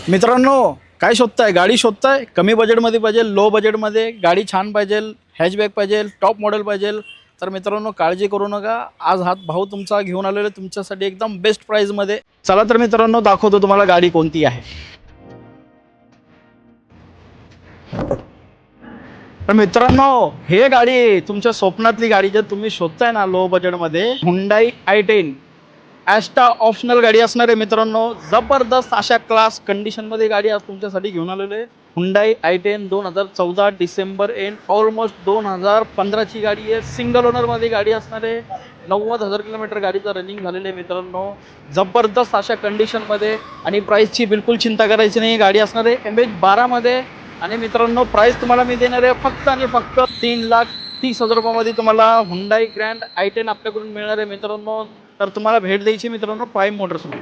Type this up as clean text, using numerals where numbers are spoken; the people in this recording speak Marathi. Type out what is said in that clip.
मित्रांनो, काय शोधताय? गाडी शोधताय? कमी बजेटमध्ये पाहिजे, लो बजेटमध्ये गाडी छान पाहिजे, हॅचबॅक पाहिजे, टॉप मॉडेल पाहिजे, तर मित्रांनो काळजी करू नका. आज हा भाऊ तुमचा घेऊन आलेला तुमच्यासाठी एकदम बेस्ट प्राईजमध्ये. चला तर मित्रांनो दाखवतो तुम्हाला गाडी कोणती आहे. तर मित्रांनो, हे गाडी तुमच्या स्वप्नातली गाडी जर तुम्ही शोधताय ना लो बजेटमध्ये, हुंडाई i10 ॲस्टा ऑप्शनल गाडी असणार आहे मित्रांनो. जबरदस्त अशा क्लास कंडिशनमध्ये गाडी आज तुमच्यासाठी घेऊन आलेलो आहे. Hyundai i10 2014 December end almost 2015ची गाडी आहे. सिंगल ओनरमध्ये गाडी असणार आहे. 90,000 किलोमीटर गाडीचं रनिंग झालेलं आहे मित्रांनो. जबरदस्त अशा कंडिशनमध्ये आणि प्राईसची बिलकुल चिंता करायची नाही. गाडी असणार आहे MH12मध्ये. आणि मित्रांनो प्राईस तुम्हाला मी देणार आहे फक्त आणि फक्त 3,30,000 रुपयामध्ये तुम्हाला हुंडाई ग्रँड i10 आपल्याकडून मिळणार आहे मित्रांनो. तर तुम्हाला भेट द्यायची मित्रांनो प्राईम मोटर्समध्ये.